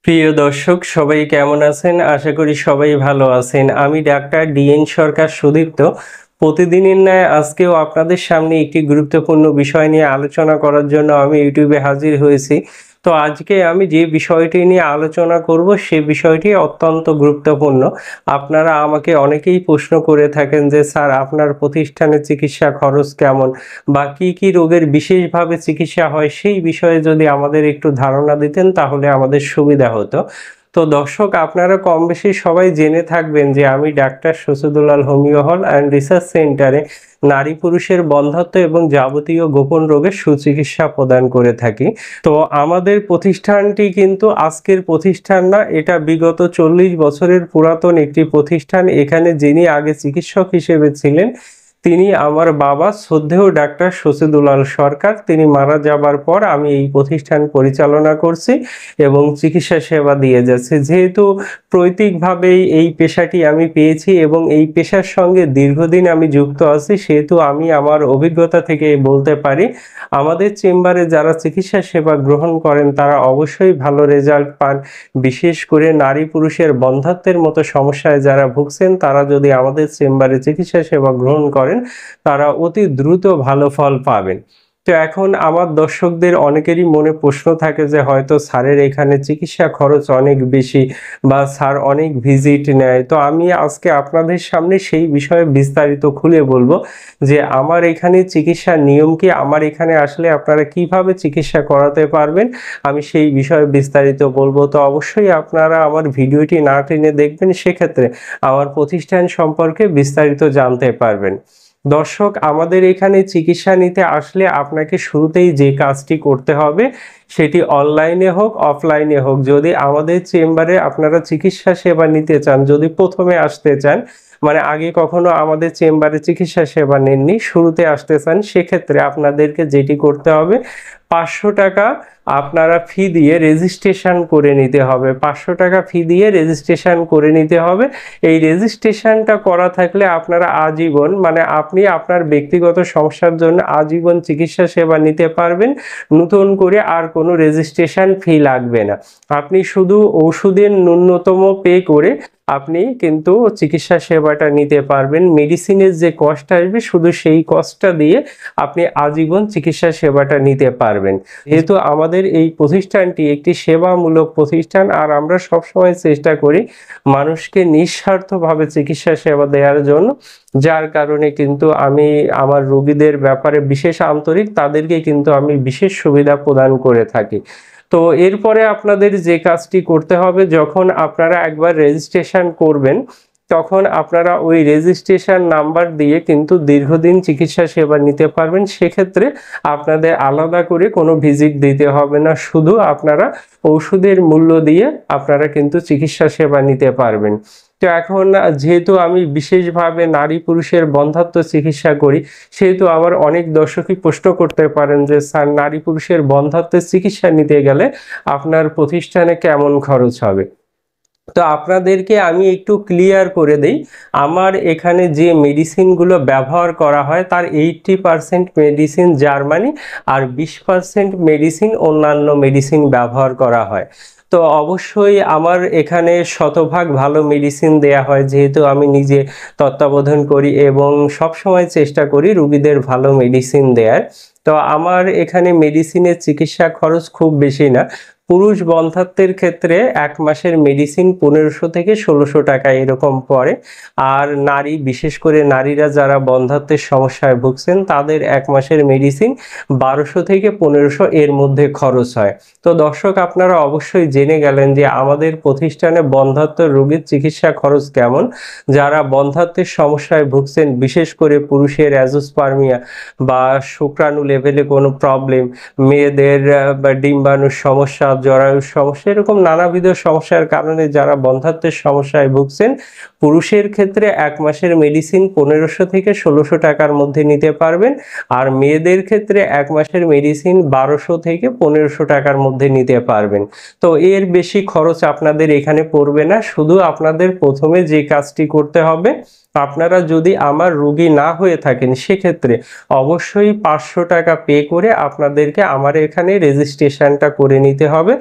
প্রিয় দর্শক সবাই কেমন আছেন? আশা করি সবাই ভালো আছেন। আমি ডাক্তার ডিএন সরকার সুদীপ্ত। প্রতিদিনের ন্যায় আজকেও আপনাদের সামনে একটি গুরুত্বপূর্ণ বিষয় নিয়ে আলোচনা করার জন্য আমি ইউটিউবে হাজির হয়েছি। তো আজকে আমি যে বিষয়টি নিয়ে আলোচনা করব সে বিষয়টি অত্যন্ত গুরুত্বপূর্ণ। আপনারা আমাকে অনেকেই প্রশ্ন করে থাকেন যে স্যার আপনার প্রতিষ্ঠানে চিকিৎসা খরচ কেমন বা কি রোগের বিশেষভাবে চিকিৎসা হয় সেই বিষয়ে যদি আমাদের একটু ধারণা দিতেন তাহলে আমাদের সুবিধা হতো। তো দর্শক আপনারা কম বেশি সবাই জেনে থাকবেন যে আমি doctor Shashidulal homeo hall and research সেন্টারে নারী পুরুষের বন্ধ্যাত্ব এবং যাবতীয় গোপন রোগের সুচিকিৎসা প্রদান করে থাকি। তো আমাদের প্রতিষ্ঠানটি কিন্তু আজকের প্রতিষ্ঠান না, এটা বিগত 40 বছরের পুরাতন একটি প্রতিষ্ঠান। এখানে যিনি আগে চিকিৎসক হিসেবে ছিলেন তিনি আমার বাবা শ্রদ্ধেয় ডাক্তার শশীদুলাল সরকার। তিনি মারা যাবার পর আমি এই প্রতিষ্ঠান পরিচালনা করছি এবং চিকিৎসা সেবা দিয়ে যাচ্ছি। যেহেতু পৈতৃকভাবেই এই পেশাটি আমি পেয়েছি এবং এই পেশার সঙ্গে দীর্ঘদিন আমি যুক্ত আছি, সেহেতু আমি আমার অভিজ্ঞতা থেকে বলতে পারি আমাদের চেম্বারে যারা চিকিৎসা সেবা গ্রহণ করেন তারা অবশ্যই ভালো রেজাল্ট পান। বিশেষ করে নারী পুরুষের বন্ধ্যাত্বের মতো সমস্যায় যারা ভুগছেন তারা যদি আমাদের চেম্বারে চিকিৎসা সেবা গ্রহণ করেন তারা অতি দ্রুত ভালো ফল পাবেন। তো এখন আমার দর্শকদের অনেকেরই মনে প্রশ্ন থাকে যে হয়তো স্যারের এখানে চিকিৎসা খরচ অনেক বেশি বা স্যার অনেক ভিজিট নেয়। তো আমি আজকে আপনাদের সামনে সেই বিষয়ে বিস্তারিত খুলে বলবো যে আমার এখানে চিকিৎসার নিয়ম কি, আমার এখানে আসলে আপনারা কিভাবে চিকিৎসা করাতে পারবেন, আমি সেই বিষয়ে বিস্তারিত বলবো। তো অবশ্যই আপনারা আমার ভিডিওটি না টেনে দেখবেন, সেক্ষেত্রে আমার প্রতিষ্ঠান সম্পর্কে বিস্তারিত জানতে পারবেন। দর্শক আমাদের এখানে চিকিৎসা নিতে আসলে আপনাকে শুরুতেই যে কাজটি করতে হবে সেটি অনলাইনে হোক অফলাইনে হোক, যদি আমাদের চেম্বারে আপনারা চিকিৎসা সেবা নিতে চান, যদি প্রথমে আসতে চান মানে আগে কখনো আমাদের চেম্বারে চিকিৎসা সেবা নেননি, শুরুতে আসতে চান, সেক্ষেত্রে আপনাদেরকে যেটি করতে হবে 500 টাকা আপনারা ফি দিয়ে রেজিস্ট্রেশন করে নিতে হবে। 500 টাকা ফি দিয়ে রেজিস্ট্রেশন করে নিতে হবে। এই রেজিস্ট্রেশনটা করা থাকলে আপনারা আজীবন মানে আপনি আপনার ব্যক্তিগত সমস্যার জন্য আজীবন চিকিৎসা সেবা নিতে পারবেন। নতুন করে আর কোনো রেজিস্ট্রেশন ফি লাগবে না। আপনি শুধু ওষুধের ন্যূনতম পে করে আপনি কিন্তু চিকিৎসা সেবাটা নিতে পারবেন। মেডিসিনের যে কষ্ট আসবে শুধু সেই কষ্টটা দিয়ে আপনি আজীবন চিকিৎসা সেবাটা নিতে পারবেন। যেহেতু আমাদের এই প্রতিষ্ঠানটি একটি সেবামূলক প্রতিষ্ঠান আর আমরা সবসময় চেষ্টা করি মানুষকে নিঃস্বার্থভাবে চিকিৎসা সেবা দেওয়ার জন্য, যার কারণে কিন্তু আমি আমার রোগীদের ব্যাপারে বিশেষ আন্তরিক, তাদেরকে কিন্তু আমি বিশেষ সুবিধা প্রদান করে থাকি। তো এরপরে আপনাদের যে কাজটি করতে হবে, যখন আপনারা একবার রেজিস্ট্রেশন করবেন তখন আপনারা ওই রেজিস্ট্রেশন নাম্বার দিয়ে কিন্তু দীর্ঘদিন চিকিৎসা সেবা নিতে পারবেন। সেক্ষেত্রে আপনাদের আলাদা করে কোনো ভিজিট দিতে হবে না, শুধু আপনারা ওষুধের মূল্য দিয়ে আপনারা কিন্তু চিকিৎসা সেবা নিতে পারবেন। তো এখন যেহেতু আমি বিশেষভাবে নারী পুরুষের বন্ধ্যাত্ব চিকিৎসা করি, সেহেতু আমার অনেক দর্শকই প্রশ্ন করতে পারেন যে স্যার নারী পুরুষের বন্ধ্যাত্বের চিকিৎসা নিতে গেলে আপনার প্রতিষ্ঠানে কেমন খরচ হবে। তো আপনাদেরকে আমি একটু ক্লিয়ার করে দেই, আমার এখানে যে মেডিসিনগুলো ব্যবহার করা হয় তার 80% মেডিসিন জার্মানি আর 20% মেডিসিন অন্যান্য মেডিসিন ব্যবহার করা হয়। তো অবশ্যই আমার এখানে শতভাগ ভালো মেডিসিন দেয়া হয়, যেহেতু আমি নিজে তত্ত্বাবধান করি এবং সবসময় চেষ্টা করি রোগীদের ভালো মেডিসিন দেয়ার। তো আমার এখানে মেডিসিনের চিকিৎসা খরচ খুব বেশি না। পুরুষ বন্ধ্যাত্বের ক্ষেত্রে 1 মাসের মেডিসিন 1500 থেকে 1600 টাকা এরকম পড়ে। আর নারী, বিশেষ করে নারীরা যারা বন্ধ্যাত্বের সমস্যায় ভুগছেন তাদের 1 মাসের মেডিসিন 1200 থেকে 1500 এর মধ্যে খরচ হয়। তো দর্শক আপনারা অবশ্যই জেনে গেলেন যে আমাদের প্রতিষ্ঠানে বন্ধ্যাত্ব রোগীর চিকিৎসা খরচ কেমন। যারা বন্ধ্যাত্বের সমস্যায় ভুগছেন, বিশেষ করে পুরুষের অ্যাজোস্পার্মিয়া বা শুক্রাণু লেভেলে কোনো প্রবলেম, মেয়েদের বা ডিম্বাণুর সমস্যা, জরায়ুর সমস্যা, এরকম নানাবিধ সমস্যার কারণে যারা বন্ধ্যাত্বের সমস্যায় ভুগছেন, পুরুষের ক্ষেত্রে 1 মাসের মেডিসিন 1500 থেকে 1600 টাকার মধ্যে নিতে পারবেন। আর মেয়েদের ক্ষেত্রে 1 মাসের মেডিসিন 1200 থেকে 1500 টাকার মধ্যে নিতে পারবেন। তো এর বেশি খরচ আপনাদের এখানে পড়বে না। শুধু আপনাদের প্রথমে যে কাজটি করতে হবে আপনারা যদি আমার রোগী না হয়ে থাকেন সেক্ষেত্রে অবশ্যই 500 টাকা পে করে আপনাদেরকে আমার এখানে রেজিস্ট্রেশনটা করে নিতে হবে।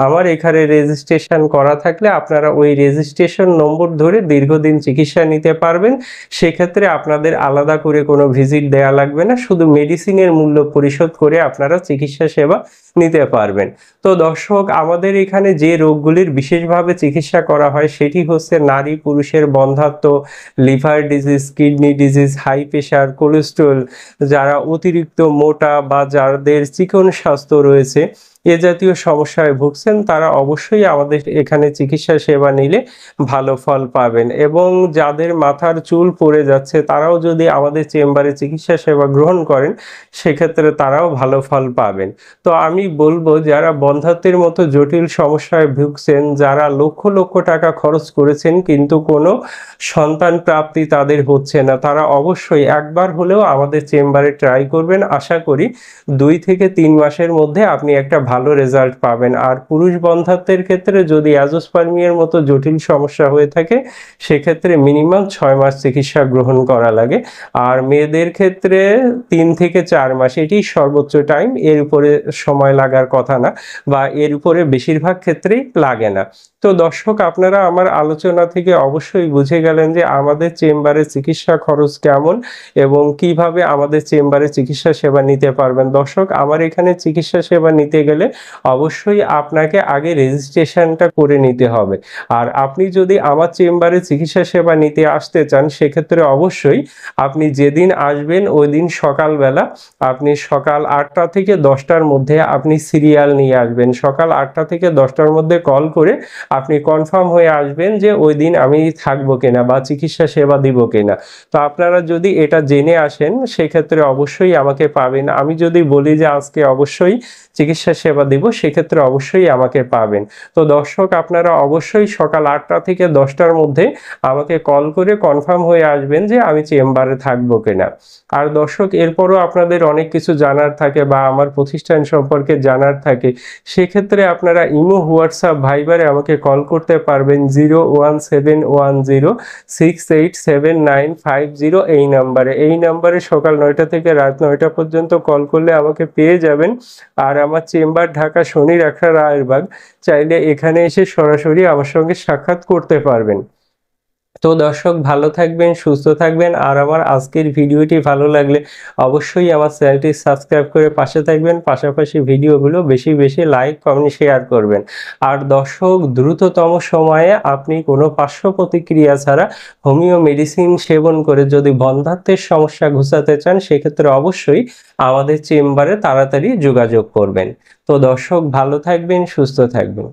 আমার এখানে রেজিস্ট্রেশন করা থাকলে আপনারা ওই রেজিস্ট্রেশন নম্বর ধরে দীর্ঘদিন চিকিৎসা নিতে পারবেন। সেক্ষেত্রে আপনাদের আলাদা করে কোনো ভিজিট দেয়া লাগবে না, শুধু মেডিসিনের মূল্য পরিশোধ করে আপনারা চিকিৎসা সেবা নিতে পারবেন। তো দর্শক, আমাদের এখানে যে রোগগুলির বিশেষভাবে চিকিৎসা করা হয় সেটি হচ্ছে নারী পুরুষের বন্ধ্যাত্ব, liver disease, kidney disease, high pressure, cholesterol, যারা অতিরিক্ত মোটা বা যাদের চিকন স্বাস্থ্য রয়েছে, এ জাতীয় সমস্যায় ভুগছেন তারা অবশ্যই আমাদের এখানে চিকিৎসা সেবা নিলে ভালো ফল পাবেন। এবং যাদের মাথার চুল পড়ে যাচ্ছে তারাও যদি আমাদের চেম্বারে চিকিৎসা সেবা গ্রহণ করেন সেক্ষেত্রে তারাও ভালো ফল পাবেন। তো আমি বলবো, যারা বন্ধ্যাত্বের মতো জটিল সমস্যায় ভুগছেন, যারা লক্ষ লক্ষ টাকা খরচ করেছেন কিন্তু কোনো সন্তান প্রাপ্তি তাদের হচ্ছে না, তারা অবশ্যই একবার হলেও আমাদের চেম্বারে ট্রাই করবেন। আশা করি 2 থেকে 3 মাসের মধ্যে আপনি একটা ভালো রেজাল্ট পাবেন। আর পুরুষ বন্ধ্যাত্বের ক্ষেত্রে যদি অ্যাজোস্পার্মিয়ার মতো জটিল সমস্যা হয়ে থাকে সেক্ষেত্রে মিনিমাম 6 মাস চিকিৎসা গ্রহণ করা লাগে। আর মেয়েদের ক্ষেত্রে 3 থেকে 4 মাস, এটি সর্বোচ্চ টাইম, এর উপরে সময় লাগার কথা না, বা এর উপরে বেশিরভাগ ক্ষেত্রেই লাগে না। তো দর্শক, আপনারা আমার আলোচনা থেকে অবশ্যই বুঝে গেলেন যে আমাদের চেম্বারে চিকিৎসা খরচ কেমন এবং কিভাবে আমাদের চেম্বারে চিকিৎসা সেবা নিতে পারবেন। দর্শক, আমার এখানে চিকিৎসা সেবা নিতে গেলে অবশ্যই আপনাকে আগে রেজিস্ট্রেশনটা করে নিতে হবে। আর আপনি যদি আমার চেম্বারে চিকিৎসা সেবা নিতে আসতে চান সেক্ষেত্রে অবশ্যই আপনি যেদিন আসবেন ওই দিন সকালবেলা আপনি সকাল 8টা থেকে 10টার মধ্যে আপনি সিরিয়াল নিয়ে আসবেন। সকাল 8টা থেকে 10টার মধ্যে কল করে আপনি কনফার্ম হয়ে আসবেন যে ওই দিন আমি থাকবো কিনা বা চিকিৎসা সেবা দিব কিনা। তো আপনারা যদি এটা জেনে আসেন সেক্ষেত্রে অবশ্যই আমাকে পাবেন। আমি যদি বলি যে আজকে অবশ্যই চিকিৎসা সেবা দিব সেক্ষেত্রে অবশ্যই আমাকে পাবেন। তো দর্শক, আপনারা অবশ্যই সকাল 8টা থেকে 10টার মধ্যে আমাকে কল করে কনফার্ম হয়ে আসবেন যে আমি চেম্বারে থাকবো কিনা। আর দর্শক, এরপরও আপনাদের অনেক কিছু জানার থাকে বা আমার প্রতিষ্ঠান সম্পর্কে জানার থাকে, সেক্ষেত্রে আপনারা ইমো, হোয়াটসঅ্যাপ, ভাইবারে আমাকে কল করতে পারবেন 01710687950 এই নাম্বারে। এই নাম্বারে সকাল 9টা থেকে রাত 9টা পর্যন্ত কল করলে আমাকে পেয়ে যাবেন। আর আমার চেম্বার ঢাকা শনি রাখা রায়েরবাগ, চাইলে এখানে এসে সরাসরি আমার সঙ্গে সাক্ষাৎ করতে পারবেন। তো দর্শক, ভালো থাকবেন, সুস্থ থাকবেন। আর আমার আজকের ভিডিওটি ভালো লাগলে অবশ্যই আমার চ্যানেলটি সাবস্ক্রাইব করে পাশে থাকবেন, পাশাপাশি ভিডিওগুলো বেশি বেশি লাইক, কমেন্ট, শেয়ার করবেন। আর দর্শক, দ্রুততম সময়ে আপনি কোনো পার্শ্ব প্রতিক্রিয়া ছাড়া হোমিও মেডিসিন সেবন করে যদি বন্ধ্যাত্বের সমস্যা ঘুচাতে চান সেক্ষেত্রে অবশ্যই আমাদের চেম্বারে তাড়াতাড়ি যোগাযোগ করবেন। তো দর্শক, ভালো থাকবেন, সুস্থ থাকবেন।